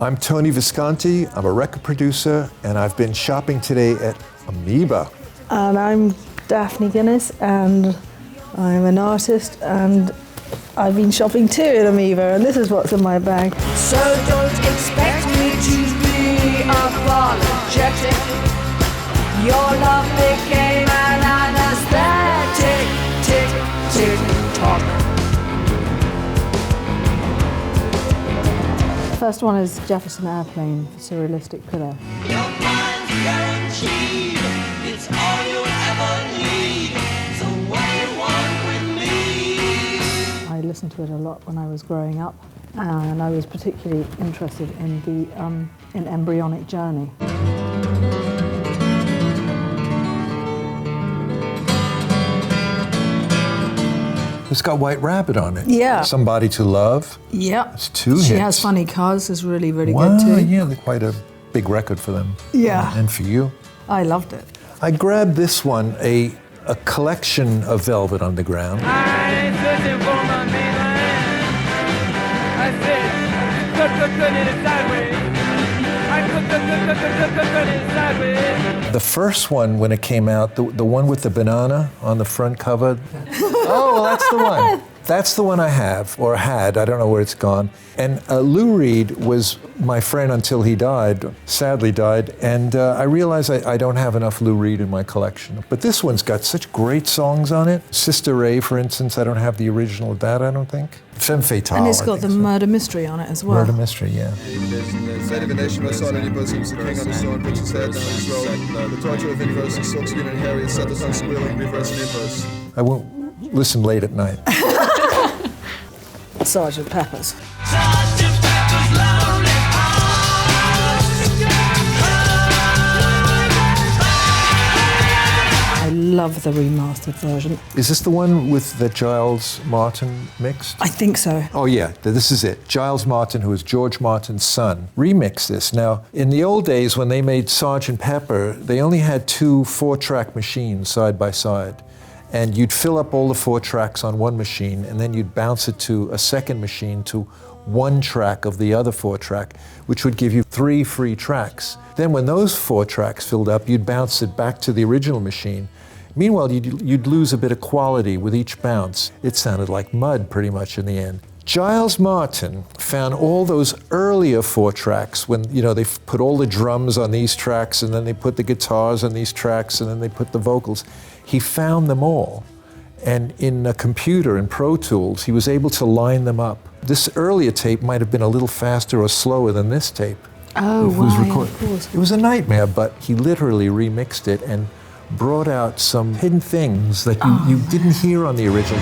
I'm Tony Visconti, I'm a record producer, and I've been shopping today at Amoeba. And I'm Daphne Guinness, and I'm an artist, and I've been shopping too at Amoeba, and this is what's in my bag. So don't expect me to be apologetic. Your love became an anesthetic, tick, tick, tock. The first one is Jefferson Airplane, Surrealistic Pillow. Your mind's guaranteed, it's all you'll ever need. So what do you want with me? I listened to it a lot when I was growing up, and I was particularly interested in the in embryonic journey. It's got White Rabbit on it. Yeah. Somebody to Love. Yeah. It's two She hits. has Funny Cars, is really, really Wow, good too. yeah, they're quite a big record for them. Yeah. And for you. I loved it. I grabbed this one, a collection of Velvet Underground. I ain't searching for my mainline. I said, cut it sideways. I cut it sideways. The first one, when it came out, the one with the banana on the front cover. Oh, well, that's the one. That's the one I have, or had. I don't know where it's gone. And Lou Reed was my friend until he died, sadly died. And I realized I don't have enough Lou Reed in my collection. But this one's got such great songs on it. Sister Ray, for instance, I don't have the original of that, I don't think. Femme Fatale. And it's got I the think so. murder mystery on it as well. Murder Mystery, yeah. Saving the nation by signing your bosoms, the king on his throne puts his head down his robe. The torture of inverse, the silk skin and hairy, set the tongue squealing, reverse and inverse. I won't listen late at night. Sergeant Pepper's. Sergeant Pepper's Lonely I love the remastered version. Is this the one with the Giles Martin mixed? I think so. Oh yeah, this is it. Giles Martin, who is George Martin's son, remixed this. Now, in the old days when they made Sgt. Pepper, they only had two 4-track machines side by side. And you'd fill up all the 4 tracks on one machine, and then you'd bounce it to a second machine to 1 track of the other 4-track, which would give you 3 free tracks. Then when those 4 tracks filled up, you'd bounce it back to the original machine. Meanwhile, you'd lose a bit of quality with each bounce. It sounded like mud pretty much in the end. Giles Martin found all those earlier 4 tracks when, they put all the drums on these tracks, and then they put the guitars on these tracks, and then they put the vocals. He found them all. And in a computer, in Pro Tools, he was able to line them up. This earlier tape might have been a little faster or slower than this tape. Oh, It was wow, of course. It was a nightmare, but he literally remixed it and brought out some hidden things that you didn't hear on the original.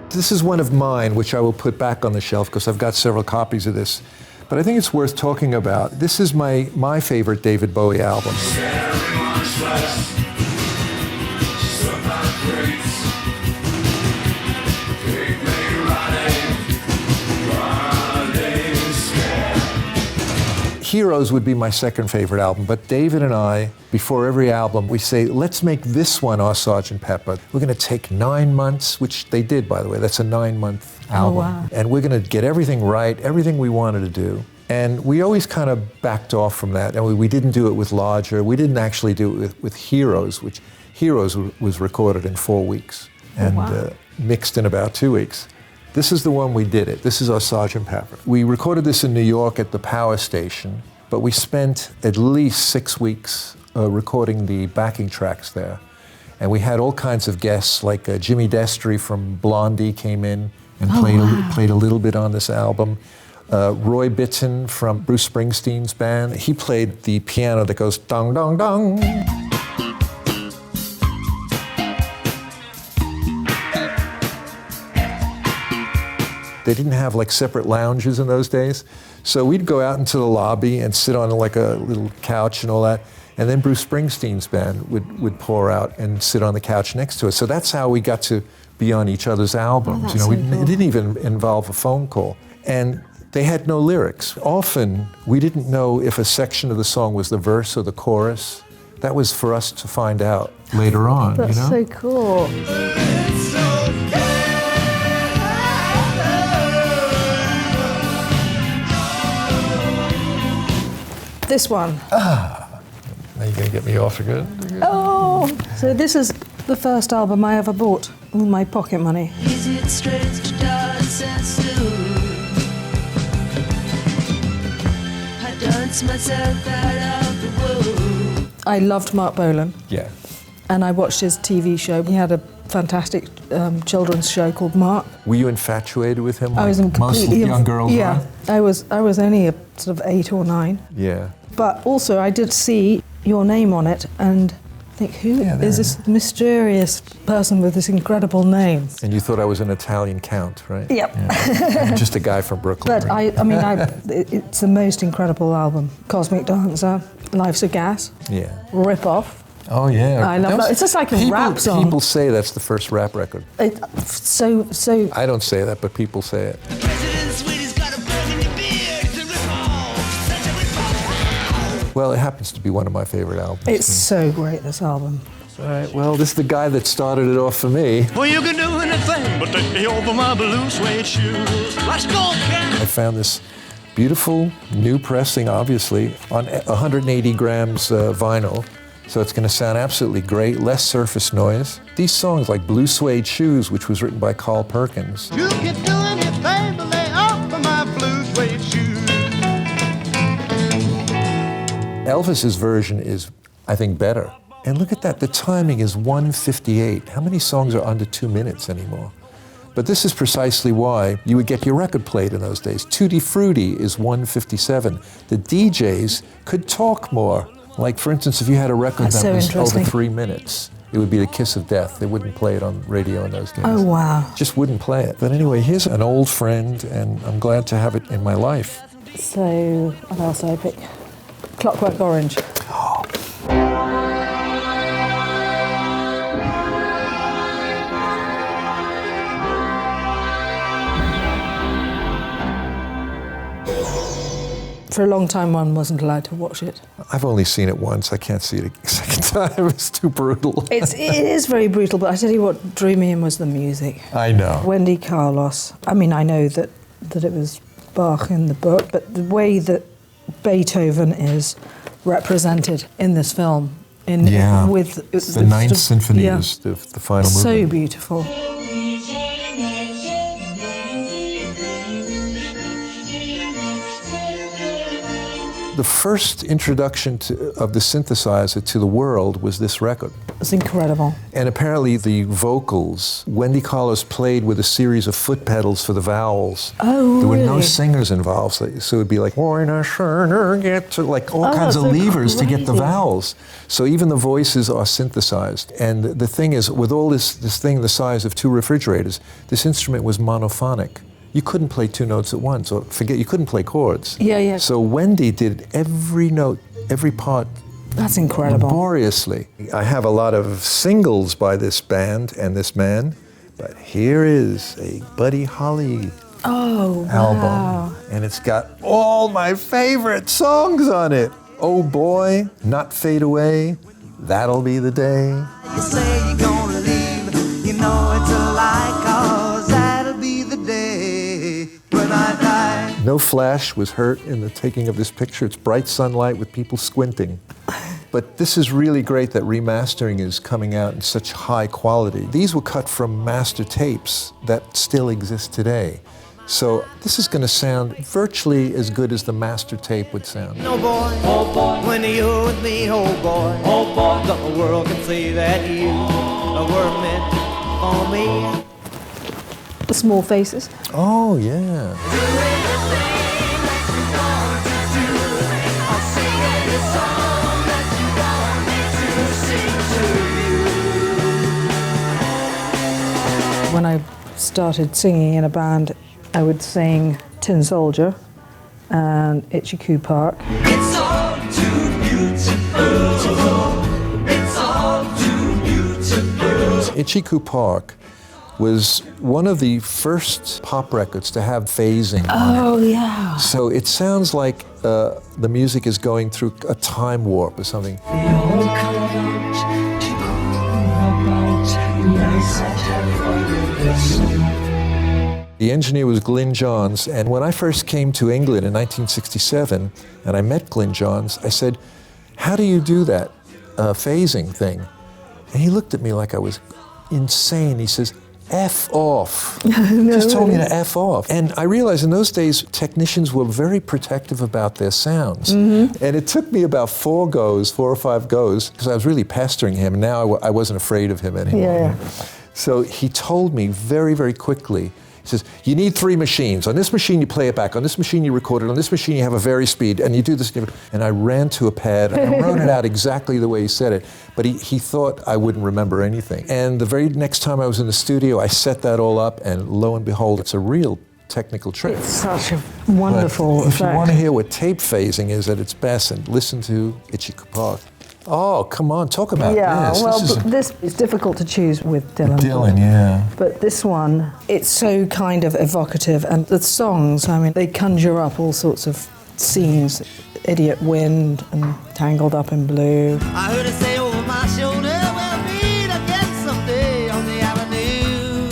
This is one of mine, which I will put back on the shelf because I've got several copies of this. But I think it's worth talking about. This is my favorite David Bowie album. Heroes would be my second favorite album, but David and I, before every album, we say, let's make this one our Sgt. Pepper. We're going to take 9 months, which they did, by the way. That's a 9-month album. wow. And we're going to get everything right, everything we wanted to do. And we always kind of backed off from that. And we didn't do it with Larger. We didn't actually do it with Heroes, which Heroes was recorded in 4 weeks and mixed in about 2 weeks. This is the one we did it. This is our Sgt. Pepper. We recorded this in New York at the Power Station, but we spent at least 6 weeks recording the backing tracks there. And we had all kinds of guests, like Jimmy Destry from Blondie came in and played a little bit on this album. Roy Bittan from Bruce Springsteen's band, he played the piano that goes dong, dong, dong. They didn't have like separate lounges in those days. So we'd go out into the lobby and sit on like a little couch and all that. And then Bruce Springsteen's band would pour out and sit on the couch next to us. So that's how we got to be on each other's albums. Oh, It didn't even involve a phone call. And they had no lyrics. Often we didn't know if a section of the song was the verse or the chorus. That was for us to find out later on, That's you know? so cool. This one. Now you're going to get me off again. Oh! So this is the first album I ever bought with my pocket money. Is it strange to dance and soon? I dance myself out of the womb. I loved Mark Bolan, Yeah. and I watched his TV show. He had a fantastic children's show called Mark. Were you infatuated with him? I was like most completely young girls Yeah, are? I was only a sort of 8 or 9. Yeah. But also I did see your name on it and think, who Yeah, there is this mysterious person with this incredible name? And you thought I was an Italian count, right? Yep. Yeah. I'm just a guy from Brooklyn. But right? it's the most incredible album. Cosmic Dancer, Life's a Gas, Yeah. Rip Off. Oh, yeah. I love that. It's just like a rap song. People say that's the first rap record. So I don't say that, but people say it. The president's sweet, he's got a burgundy beard. It's a rip-off, such a rip-off. Well, it happens to be one of my favorite albums. it's so great, this album. All right, well, this is the guy that started it off for me. Well, you can do anything but take me over my blue suede shoes. Let's go, cat! I found this beautiful new pressing, obviously, on 180 grams vinyl. So it's going to sound absolutely great, less surface noise. These songs like Blue Suede Shoes, which was written by Carl Perkins. You can do anything but lay off of my blue suede shoes. Elvis's version is, I think, better. And look at that, the timing is 1:58. How many songs are under 2 minutes anymore? But this is precisely why you would get your record played in those days. Tutti Frutti is 1:57. The DJs could talk more. Like, for instance, if you had a record That's that so was interesting. over 3 minutes, it would be the kiss of death. They wouldn't play it on radio in those days. Oh, wow. Just wouldn't play it. But anyway, here's an old friend, and I'm glad to have it in my life. So, what else did I pick? Clockwork Orange. For a long time, one wasn't allowed to watch it. I've only seen it once. I can't see it a second time. It's too brutal. It is very brutal, but I tell you what drew me in was the music. I know. Wendy Carlos. I mean, I know that it was Bach in the book, but the way that Beethoven is represented in this film, with the Ninth Symphony yeah, is the final so movement. beautiful. The first introduction of the synthesizer to the world was this record. It's incredible. And apparently the vocals, Wendy Carlos played with a series of foot pedals for the vowels. Oh, There were no really? singers involved, so it would be like, get to like all kinds of so levers to get the crazy. vowels. So even the voices are synthesized. And the thing is, with all this thing the size of 2 refrigerators, this instrument was monophonic. You couldn't play 2 notes at once, or you couldn't play chords. Yeah, yeah. So Wendy did every note, every part That's incredible. laboriously. I have a lot of singles by this band and this man, but here is a Buddy Holly Oh, album, wow. and it's got all my favorite songs on it. Oh Boy, Not Fade Away, That'll Be the Day. You say you're gonna leave, you know it's a lie, 'cause that'll be the day when I die. No flash was hurt in the taking of this picture. It's bright sunlight with people squinting. But this is really great that remastering is coming out in such high quality. These were cut from master tapes that still exist today. So this is going to sound virtually as good as the master tape would sound. No boy, when you're with me, oh boy, the world can see that you were meant for me. The Small Faces. Oh, yeah. When I started singing in a band, I would sing Tin Soldier and Itchy Coo Park. It's all too beautiful. It's all too beautiful. Itchy Coo Park was one of the first pop records to have phasing on it. Oh, yeah. So it sounds like the music is going through a time warp or something. The engineer was Glyn Johns, and when I first came to England in 1967, and I met Glyn Johns, I said, "How do you do that phasing thing?" And he looked at me like I was insane. He says, F off. Just told me to F off. And I realized in those days, technicians were very protective about their sounds. And it took me about 4 or 5 goes, because I was really pestering him. Now I wasn't afraid of him anymore. Yeah. So he told me very, very quickly, he says, you need 3 machines. On this machine, you play it back. On this machine, you record it. On this machine, you have a vary speed, and you do this. And I ran to a pad, and I wrote it out exactly the way he said it. But he thought I wouldn't remember anything. And the very next time I was in the studio, I set that all up, and lo and behold, it's a real technical trick. It's such a wonderful But if effect. you want to hear what tape phasing is at its best, and listen to Itchy Park. Oh, come on, talk about this. Well, this this is difficult to choose with Dylan. Dylan, yeah. But this one, it's so kind of evocative, and the songs, I mean, they conjure up all sorts of scenes. Idiot Wind and Tangled Up in Blue. I heard her say over my shoulder, we'll meet again someday on the avenue.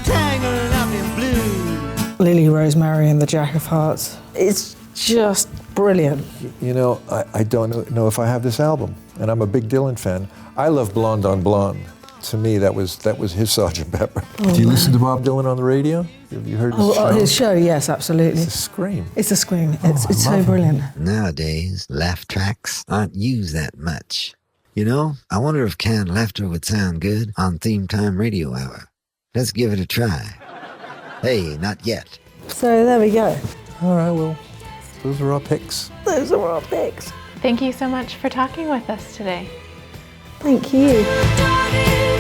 Tangled up in blue. Lily Rosemary and the Jack of Hearts. It's just brilliant. You know, I don't know if I have this album, and I'm a big Dylan fan. I love Blonde on Blonde. To me, that was his Sgt. Pepper. Do you listen to Bob Dylan on the radio? Have you heard his show? His show, yes, absolutely. It's a scream. It's a scream. It's so brilliant. Nowadays, laugh tracks aren't used that much. You know, I wonder if canned laughter would sound good on Theme Time Radio Hour. Let's give it a try. Hey, not yet. So there we go. All right, well, those are our picks. Those are our picks. Thank you so much for talking with us today. Thank you. Daddy.